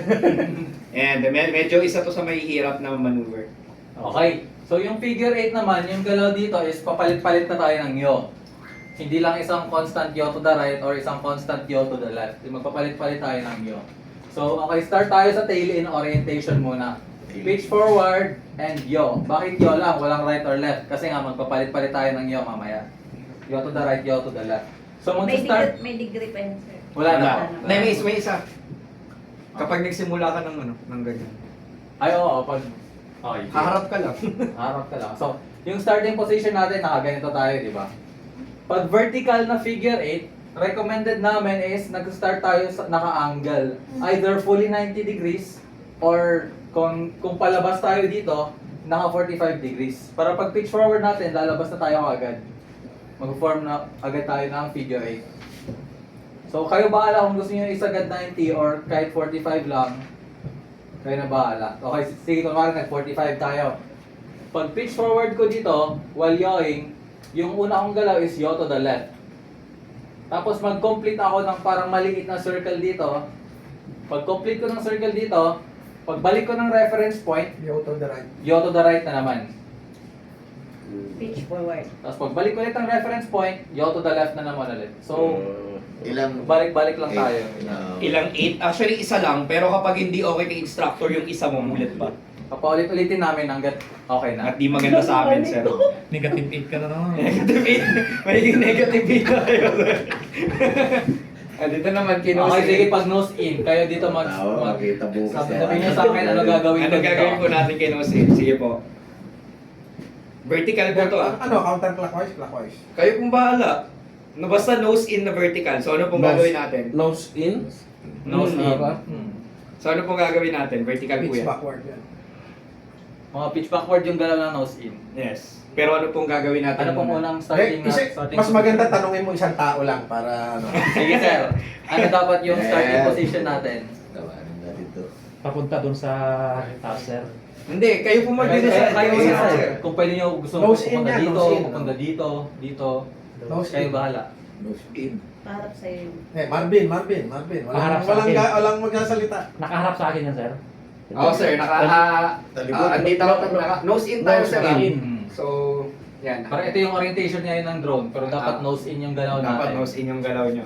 And medyo isa to sa mahihirap na maneuver. Okay. So yung figure 8 naman, yung galaw dito is papalit-palit na tayo ng yaw. Hindi lang isang constant yaw to the right or isang constant yaw to the left. Magpapalit-palit tayo ng yaw. So okay, start tayo sa tail in orientation muna. Pitch forward and yaw. Bakit yaw lang? Walang right or left. Kasi nga magpapalit-palit tayo ng yaw mamaya. Yaw to the right, yaw to the left. So mag-start, May degree pa yun, sir. wala na. May isa. Kapag nagsimula ka ng ganyan. Ay oo, pag okay. Haharap ka lang. Harap ka lang. So, yung starting position natin, nakaganito tayo, di ba? Pag vertical na figure 8, recommended namin is nag-start tayo sa naka-angle. Either fully 90 degrees or kung palabas tayo dito, naka 45 degrees. Para pag pitch forward natin, lalabas na tayo agad. Mag-form na agad tayo ng figure 8. So, kayo bahala kung gusto niyo isagad 90 or kahit 45 lang. Kayo na bahala. Okay, sige, kunwari nag-45 tayo. Pag pitch forward ko dito, while yawing, yung una kong galaw is yaw to the left. Tapos mag-complete ako ng parang maliit na circle dito. Pag-complete ko ng circle dito, pagbalik ko ng reference point, Yaw to the right. yaw to the right na naman. Pitch forward. Tapos pagbalik ulit ng reference point, yaw to the left na naman ulit. So, Ilang... balik-balik lang tayo. Ilang 8? Actually, isa lang. Pero kapag hindi okay kay instructor, yung isa mo, ulit pa. Papaulit-ulitin namin hanggat okay na. At di maganda sa amin, sir. Negative 8 ka na naman. Negative 8. Magiging negative 8 na kayo, sir. Dito naman, Okay, sige, pag nose in, kayo dito mag... Makita bukas. sabihin niyo sa akin ano gagawin ko Ano gagawin po dito. natin kay Nose In? Sige po. Vertical po to ah. Ano, counterclockwise, clockwise. Kayo pong bahala. No, basta nose in na vertical. So ano pong Nose- gagawin natin? Nose in, Nose in. Hmm. So ano pong gagawin natin? Vertical po pitch yan. backward yan. Mga pitch backward yung galaw ng nose in. Yes. Pero ano pong gagawin natin? Ano pong muna? unang starting na? Starting Mas maganda tanungin mo isang tao lang para ano. Sige sir, ano dapat yung starting Yeah. position natin? Tawarin natin to. Papunta dun sa taas, sir. Hindi, kayo po Kayo mag-decide. kayo Kayo sir. sir. Kung pwede nyo gusto Nose in pupunta yan, dito, nose in. pupunta dito, dito. Nose Kayo in. bahala. Nose in. Parang sa'yo. Marvin. Paharap sa akin. Walang magsasalita. Nakaharap sa akin yan, sir. Oo sir, Talibot. andito ako, nose in tayo Nose sir. in. So, yan. Parang ito yung orientation niya ng drone, pero dapat nose in yung galaw Dapat natin. nose in yung galaw nyo.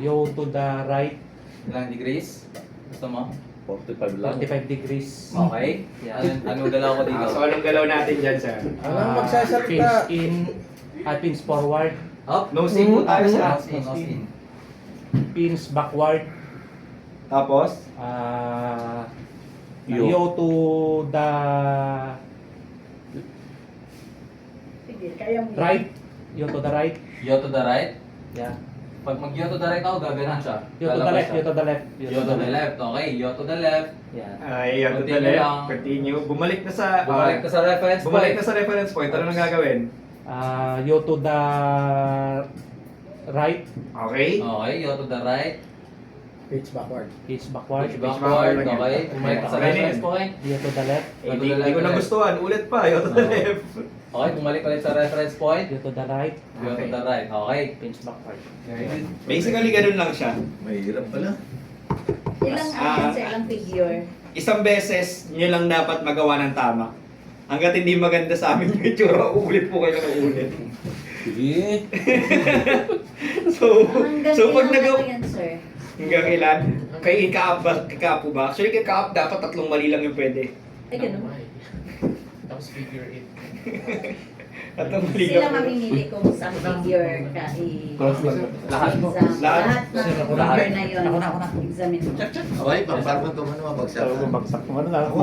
Yaw to the right, Ilang degrees? Gusto mo? 45 lang. 45 degrees. Okay. Ano galaw ko dito? So anong galaw natin dyan sir? Walang magsasalita. Pins in, pins forward, Up. Nose in po tayo sir. Nose in, nose in. pins backward, Tapos? yaw to the Sige, kaya mo. right, yaw to the right, Yaw to the right. yeah. Pag mag-yaw to the right ako, gaganan siya. Yaw to the Lalabas left, siya. yaw to the left, Yaw to the left. Okay, yaw to the left. Yeah. Ay, yan to the Continue lang. left. Continue. Bumalik na sa... Bumalik ka sa reference Bumalik point. na sa reference point. Ano nang gagawin? Yaw to the right, Okay. Okay, yaw to the right. Pitch backward. pins backward, Push backward. Okay, bumalik ka sa Okay. reference point. yaw to the left, Yaw to Hindi the left ko ulit. nagustuhan. Ulit pa. Yo to the Oo. left. Okay, bumalik ulit sa reference point. yaw to the right, Yaw to Okay. the right. Okay. pins backward. Basically, ganun lang siya. Mahirap pala. Ilang ano sa ilang figure. Isang beses, nyo lang dapat magawa ng tama. Hanggat hindi maganda sa amin yung itsura, uulit po kayo ng uulit. Sige. So, Hanggang so pag ilang nagawa... ano yan, sir? Hanggang ilan? Kay ika-up ba? Ika-up po ba? Actually, kay ika-up dapat 3 mali lang yung pwede. Ay, ganun. Tapos figure 8. 3 mali Sila lang. mamimili kung sa figure ka Lahat. exam. Lahat. Lahat ng Sir, ako na. figure na yun. Ako na. Examine mo. Okay, pang-farman ko man mabagsak. Bagsak mo na Ako,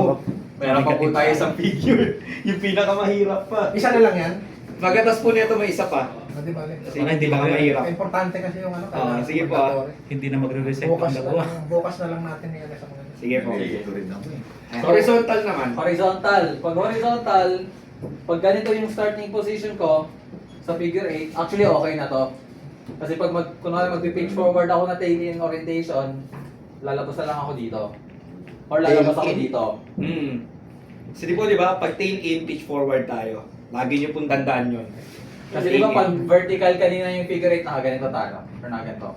meron pa po tayo sa figure. Yung pinakamahirap pa. Isa na lang yan. Pagkatas po nito may isa pa. Hindi bale. Kasi hindi pinakamahirap. Importante kasi yung ano. Sige po, Hindi na magre-reset Bukas ang na dalawa. lang, bukas na lang natin yan sa mga. Sige po. Ito rin ako eh. Horizontal naman. Horizontal. Pag horizontal, pag ganito yung starting position ko sa figure 8, actually okay na to. Kasi pag kunwari magpi-pitch forward ako na tail in orientation, lalabas na lang ako dito. Or lalabas ako Tail in? dito. So di po, di ba? Pag tail in, pitch forward tayo. Lagi nyo pong tandaan yun. Kasi di ba pag vertical kanina yung figure 8, nakaganito tayo. Or nakaganito.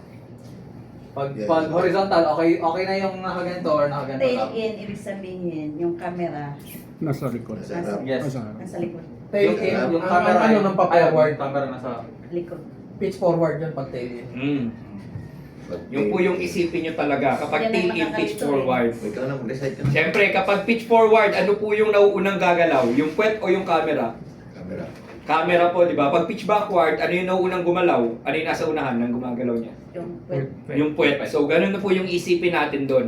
Pag horizontal, okay na yung nakaganito or nakaganito Tail lang. in, ibig sabihin, yung camera Nasa likod. Nasa harap. Yes. nasa likod. Tail in, Yung ang camera, ano ng pa-forward. yung camera nasa... Likod. Pitch forward yun pag tail in. Yung po yung isipin nyo talaga. Kapag Yan ang tail in, pitch nakakalito forward. Ikaw na mag-decide ka na. Siyempre, kapag pitch forward, ano po yung nauunang gagalaw? Yung puwet o yung camera? Camera. Camera po, di ba? Pag pitch backward, ano yung nauunang gumalaw? Ano yung nasa unahan ng gumagalaw niya? Yung web. Yung puwet. So, ganun na po yung isipin natin doon.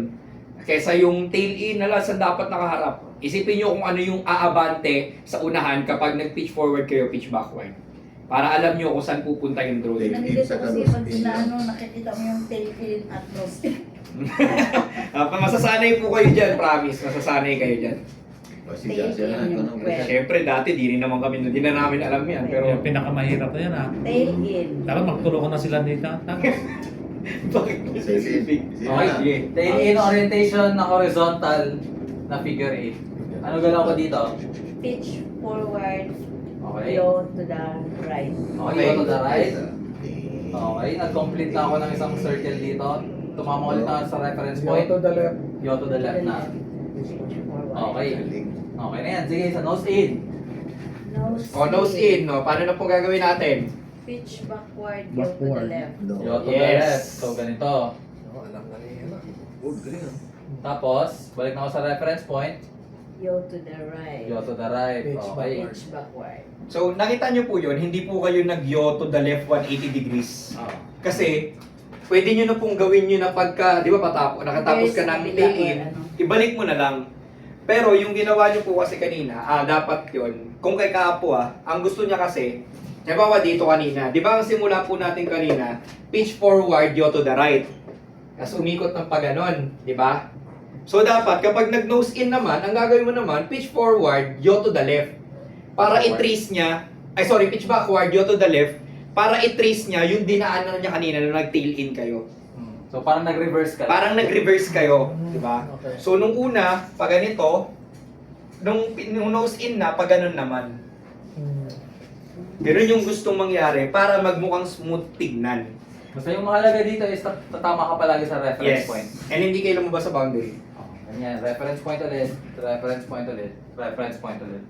Kesa yung tail in, saan dapat nakaharap. Isipin nyo kung ano yung aabante sa unahan kapag nag-pitch forward kayo, pitch backward. Para alam nyo kung saan pupunta yung drone. Nandito kasi pag sila ano, nakikita mo yung tail in at nose in. Masasanay po kayo dyan, promise. Masasanay kayo dyan. O sige, siya na. Ikaw na mag-decide. Siyempre, dati di rin naman kami, di na namin alam yan. Pero, Yung pinakamahirap na yan ah. Tail in. Dapat magtulungan na sila dito. bakit specific? Sige Okay, na. sige. Tail in orientation na horizontal na figure 8. Ano galaw ko dito? Pitch forward. Okay. Yaw to the right. Okay, go to the right. Okay, nag-complete na ako ng isang circle dito. Tumama ulit ako sa reference point. Yaw to the left. Yaw to the left na. Okay. Okay na yan. Sige, sa nose in. Nose, O, nose in, no? Paano na po gagawin natin? Pitch backward, yaw to the left. Yaw to the Yes. left. So, ganito. Alam na niya na. Good, galing ah. Tapos, balik na ako sa reference point. Yaw to the right. Yaw to the right. Pitch Okay. Pitch backward. So, nakita nyo po yun, hindi po kayo nag-yaw to the left 180 degrees. Oh. Kasi, pwede nyo na pong gawin nyo na pagka, di ba, nakatapos ka ng Kabila tail or in, ano. ibalik mo na lang. Pero yung ginawa nyo po kasi kanina, dapat yun, kung kay Kaapo ang gusto niya kasi, halimbawa dito kanina, di ba ang simula po natin kanina, pitch forward, yaw to the right. Tapos umikot ng paganon, di ba? So dapat, kapag nag-nose in naman, ang gagawin mo naman, pitch forward, yaw to the left. Para i-trace niya, pitch backward, yaw to the left, para i-trace niya yung dinaanan niya kanina na nag-tail in kayo. So, parang nag-reverse ka. Parang nag-reverse kayo, di ba? Okay. So, nung una, pag ganito, nung nose in na, pag ganun naman. Ganun yung gustong mangyari para magmukhang smooth tignan. Basta yung mahalaga dito is tatama ka palagi sa reference Yes. point. And hindi kayo lumabas sa boundary. Oh, ganyan. Reference point ulit. Reference point ulit. Reference point ulit.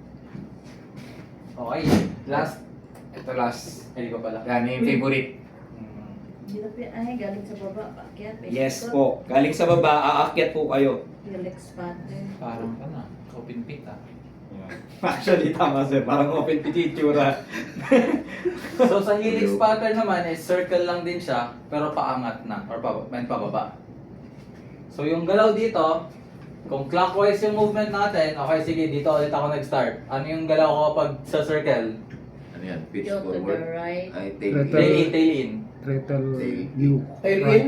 Okay. Last. Ito last. Hindi ko pala. Yan yung favorite. Ay, galing sa baba. Paakyat. Yes po. Galing sa baba, aakyat po kayo. Helix pattern. Parang ka na. Open pit ah. Actually, tama sir. Parang open pititsura. So sa helix pattern naman is circle lang din siya pero paangat na or pababa. So yung galaw dito, kung clockwise yung movement natin, okay sige dito ulit ako nag-start. Ano yung galaw ko pag sa circle? Ano yan? Pitch Yaw to the forward. right. Ay, tail Turtle. Tail in. in, tail in. Turtle Tail. view. Tail in.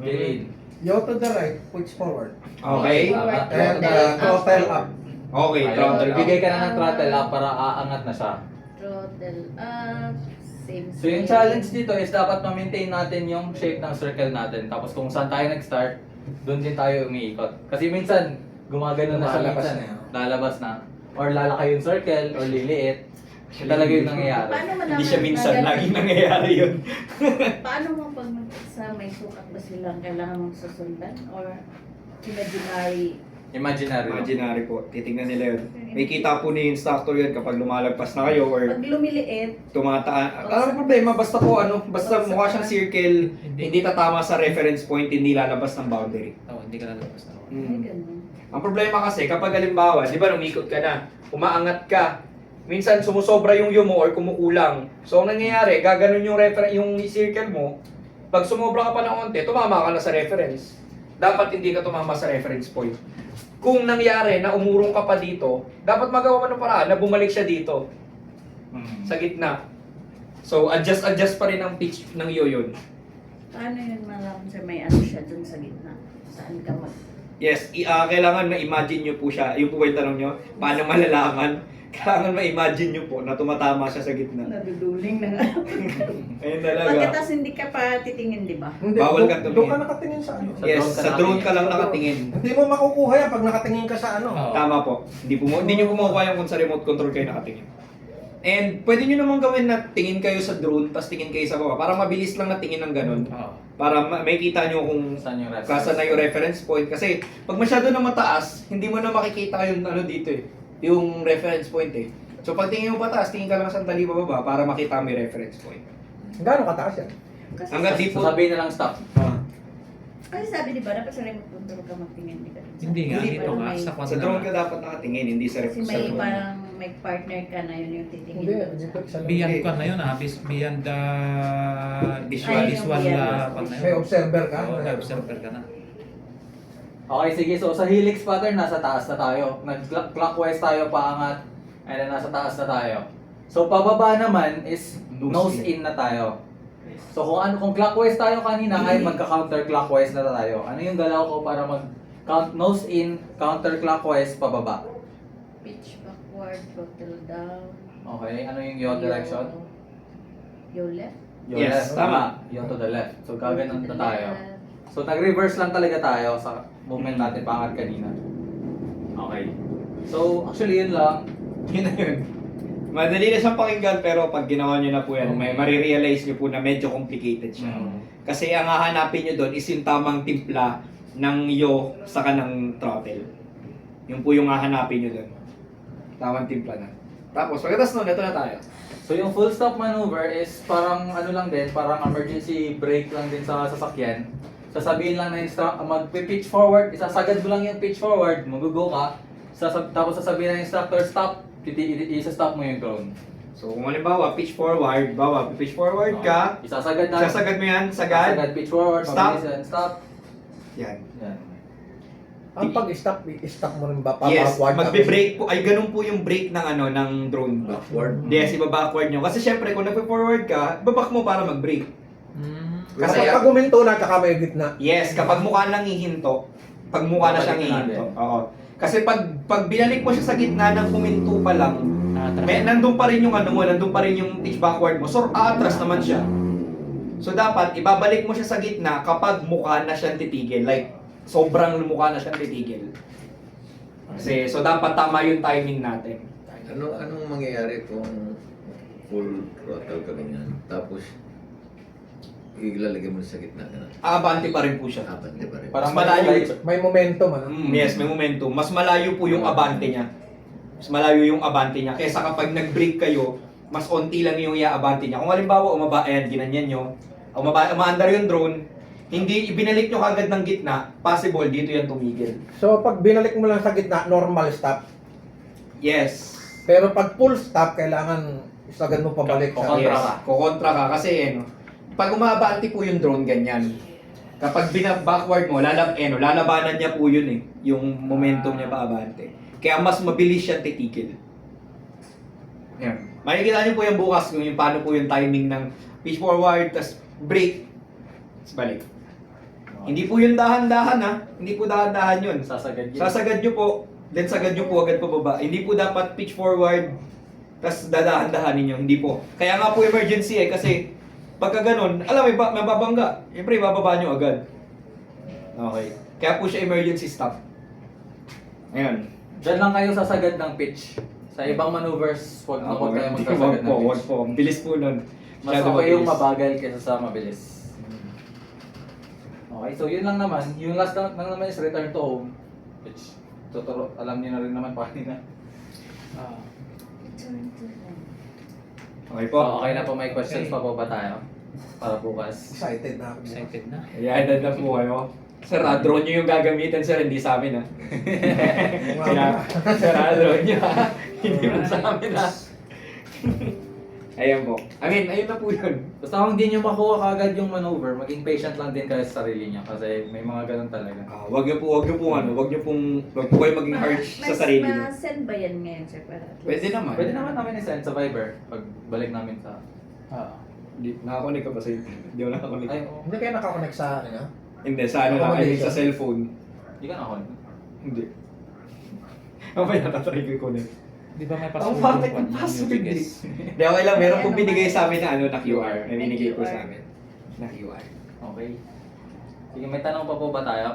Tail in. Yaw to the right. Pitch forward. Okay? Forward, And throttle throttle up. Okay, Ayun, throttle up. bigay ka na ng throttle up para aangat na siya. Throttle up. Same So yung challenge dito is dapat ma-maintain natin yung shape ng circle natin. Tapos kung saan tayo nag-start, doon din tayo umiikot. Kasi minsan, gumagano na siya Lumalabas minsan. na. Lalabas na. Or lalaki yung circle, or liliit. Yun talaga yung nangyayari. Paano mo Hindi siya minsan, laging nangyayari yun. Paano mo pag sa may sukat ba silang kailangan mong susundan? Or imaginary? Imaginary. Imaginary po. Titignan nila yun. May kita po ni instructor yun kapag lumalagpas na kayo or Pag lumiliit, tumataan. Ano problema? Basta po basta mukha siyang circle, hindi tatama sa reference point, hindi lalabas ng boundary. Oh, hindi ka lalabas na. ay ganun. Ang problema kasi, kapag halimbawa, di ba umikot ka na, umaangat ka, minsan sumusobra yung mo or kumukulang. So, ang nangyayari, gaganon yung circle mo, pag sumobra ka pa ng onte, tumama ka na sa reference. Dapat hindi ka tumama sa reference point. Kung nangyari na umurong ka pa dito, dapat magawa mo ng paraan na bumalik siya dito, sa gitna. So, adjust pa rin ang pitch ng yoyon. Paano yun malaman sir may ano siya dun sa gitna? Saan ka mag... Yes, kailangan ma-imagine nyo po siya. Yung po yung tanong nyo, paano malalaman? Kailangan ma-imagine nyo po na tumatama siya sa gitna. Naduduling na nga. Ayun talaga. Pagkatas hindi ka pa titingin, di ba? Hindi, Bawal doon- ka tumingin. Doon ka nakatingin sa ano. Yes, sa drone ka lang nakatingin. Hindi mo makukuha yan pag nakatingin ka sa ano. Oo. Tama po. Hindi nyo kumukuha yung kung sa remote control kayo nakatingin. And pwede nyo naman gawin na tingin kayo sa drone, tapos tingin kayo sa baba. Para mabilis lang na tingin ng ganun. Oo. Para may kita nyo kung Saan yung reference? kasa na yung reference point. Kasi pag masyado na mataas, hindi mo na makikita yung ano dito eh. Yung reference point eh. So pag tingin mo pataas, tingin ka lang sandali bababa para makita mo yung reference point. Gaano kataas yan? Kasi, Hanggang di po... Sasabihin na lang stop. kasi sabi di ba, dapat sa remote control ka magtingin. Di ka dun sa- Hindi nga, Kasi dito parang nga. may- Sa Sa drone ka dapat nakatingin, hindi sa Kasi reference may point. parang may partner ka na yun yung titingin. Hindi, dun sa- dito isa lang. Beyond kan na yun ah. Beyond the Visual. visual Beyond. pan na yun. May observer ka. Oo, may observer ka na. Okay, sige. So sa helix pattern, nasa taas na tayo. Nag-clockwise tayo paangat. And then nasa taas na tayo. So pababa naman is nose in na tayo. So kung clockwise tayo kanina, kahit magka-counterclockwise na tayo. Ano yung galaw ko para nose in, counterclockwise, pababa? Pitch backward, throttle down. Okay, ano yung your direction? Your left. Your Yes, left, tama. Your to the left. So gaganon To na the tayo. left. So nag-reverse lang talaga tayo sa movement natin paangat kanina. Okay. So actually yun lang. Yun na yun. Madali na siyang pakinggan pero pag ginawa nyo na po yan, may marirealize nyo po na medyo complicated siya. Kasi ang hahanapin nyo doon is yung tamang timpla ng yaw saka ng throttle. Yun po yung hahanapin nyo doon. Tamang timpla na. Tapos pagkatapos nun, ito na tayo. So yung full stop maneuver is parang ano lang din, parang emergency brake lang din sa sasakyan. Sasabihin lang na mag-pitch forward, isasagad mo lang yung pitch forward, mag-go ka, tapos sasabihin ng instructor stop, isa-stop mo yung drone. So kung halimbawa, pitch forward ka, Isasagad na. sasagad mo yan, sagad. Sagad, pitch forward, Stop. mabilisan, stop. Yan. Yan. Ang pag-stop, i-stop mo rin ba? Yes, Pa-backward magbe-brake po, ay ganun po yung brake ng ano, ng drone. Backward. Yes, iba-backward nyo. Kasi syempre, kung nagpe-forward ka, baback mo para mag-brake. Kasi Kasi, pag huminto na, tsaka may gitna. yes, kapag mukha lang hihinto, pag mukha na siyang Babalik na hihinto. natin. Oo. Kasi pag binalik mo siya sa gitna ng huminto pa lang, nandun pa rin yung ano mo, nandun pa rin yung pitch backward mo. So, aatras naman siya. So, dapat, ibabalik mo siya sa gitna kapag mukha na siyang titigil. Like, sobrang mukha na siyang titigil. Kasi, so dapat tama yung timing natin. Anong mangyayari kung full throttle ka ganyan? Tapos, ilalagay mo sa gitna ka na. Aabante pa rin po siya. Apat, di ba rin? Parang Mas malayo. May momentum, ano? Yes, may momentum. Mas malayo po yung abante niya. Mas malayo yung abante niya. Kesa kapag nag-brake kayo, mas onti lang yung iaabante niya. Kung halimbawa, ayan, ginanyan nyo, umaandar yung drone, hindi ibinalik nyo kagad ng gitna, possible dito yan tumigil. So, pag binalik mo lang sa gitna, normal stop. Yes. Pero pag full stop, kailangan isagad mo pabalik sa... Kontra Yes. ka. Kukontra ka kasi pag umaabante po yung drone ganyan. Kapag backward mo, lalabanan niya po yun yung momentum niya paabante. Kaya mas mabilis siya titigil. Yan. Makikita niyo po yung bukas kung yung paano po yung timing ng pitch forward, tas brake, tas balik. Hindi po yung dahan-dahan hindi po dahan-dahan yun. Sasagad yun. Sasagad nyo po, then sagad nyo po agad pababa. Hindi po dapat pitch forward, tas dadahan-dahanin nyo. Hindi po. Kaya nga po emergency kasi pagka ganun, alam mo, mababangga. Siyempre, ibababa nyo agad. Okay. Kaya po siya emergency stop. Ayun. Diyan lang kayo sasagad ng pitch. Sa ibang maneuvers, huwag na huwag kayo magsasagad Wag ng po, pitch. wag po. Ang bilis po nun. Mas Masyado okay yung mabilis. mabagal kaysa sa mabilis. Okay, so yun lang naman. Yung last lang naman is return to home. Which, alam niyo na rin naman pa kanina. Turn to home. Okay po. So, okay na po, may questions pa po ba tayo? Para bukas. Excited na ako. Excited na. Ayan, na po kayo. Sir, drone nyo yung gagamitin, sir, hindi sa amin, Kaya, sir, drone nyo, Hindi mo sa amin, Ayan po. ayun na po yun. Basta kung hindi nyo makuha kagad yung maneuver, maging patient lang din kayo sa sarili nyo. Kasi may mga ganun talaga. Wag niyo po kayo maging harsh sa sarili niyo. Ma-send ba yan ngayon, sir? Para at least- Pwede naman. Pwede naman namin i-send sa Viber pag balik namin sa... Nakakonek ka pa sa Hindi ako nakakonek. Ay, oo. Hindi kayo nakakonect sa akin, ha? Hindi, sa ano lang, I mean, sa cellphone. Hindi ka nakon. Hindi. Mamaya natatry ko i-connect. Di ba may Ang password? bakit yung ang password music eh? is? Hindi, okay lang. Meron pong binigay sa amin na QR. Na binigay po sa amin. Na QR. Okay. Sige, may tanong pa po ba tayo?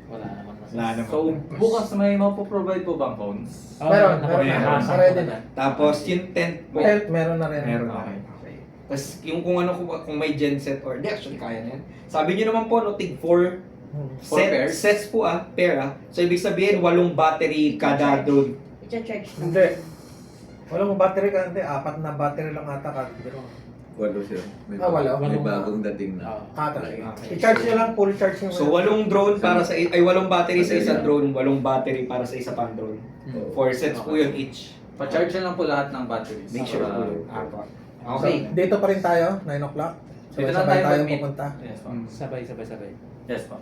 Wala naman. Wala naman. So, bukas may mapoprovide po bang phones? Meron, meron. Ready na. Tapos yung tent po. Health, meron na rin. Meron na rin. Tapos yung kung may genset or hindi, actually kaya na yan. Sabi niyo naman po, tig 4 Four pairs? sets po pair So ibig sabihin, 8 battery kada drone. I-charge na. Hindi. Walang battery ka, hindi. 4 na battery lang ata ka. Pero, Walo siya. May, wala. may bagong dating na. I-charge nyo lang, full charge nyo. So 8 drone para sa 8 battery sa isang drone, 8 battery para sa isa pang drone. 4 sets po yun each. Pa-charge na lang po lahat ng batteries. Make sure po. Para- Okay. So, dito pa rin tayo, 9 o'clock. Dito lang Sabay-sabay tayo tayo mag-meet. pupunta. Yes po. Sabay. Yes po.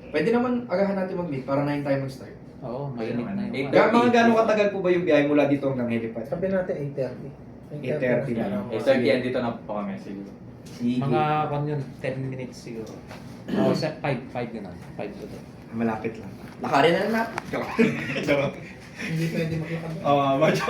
Pwede naman agahan natin mag-meet para 9 tayo mag-start. Oo, Pwede mainit naman. na yun. 8:30. Mga gano'ng katagal po ba yung biyahe mula dito hanggang helipad? Sabi natin 8:30. 8:30 na lang. 8:30 yan dito na po kami siguro. Sige. Mga kung yun, 10 minutes siguro. Oo, 5 ganun. 5 to 10. Malapit lang. Lakarin na lang natin. Hindi pwede maglakad. Medyo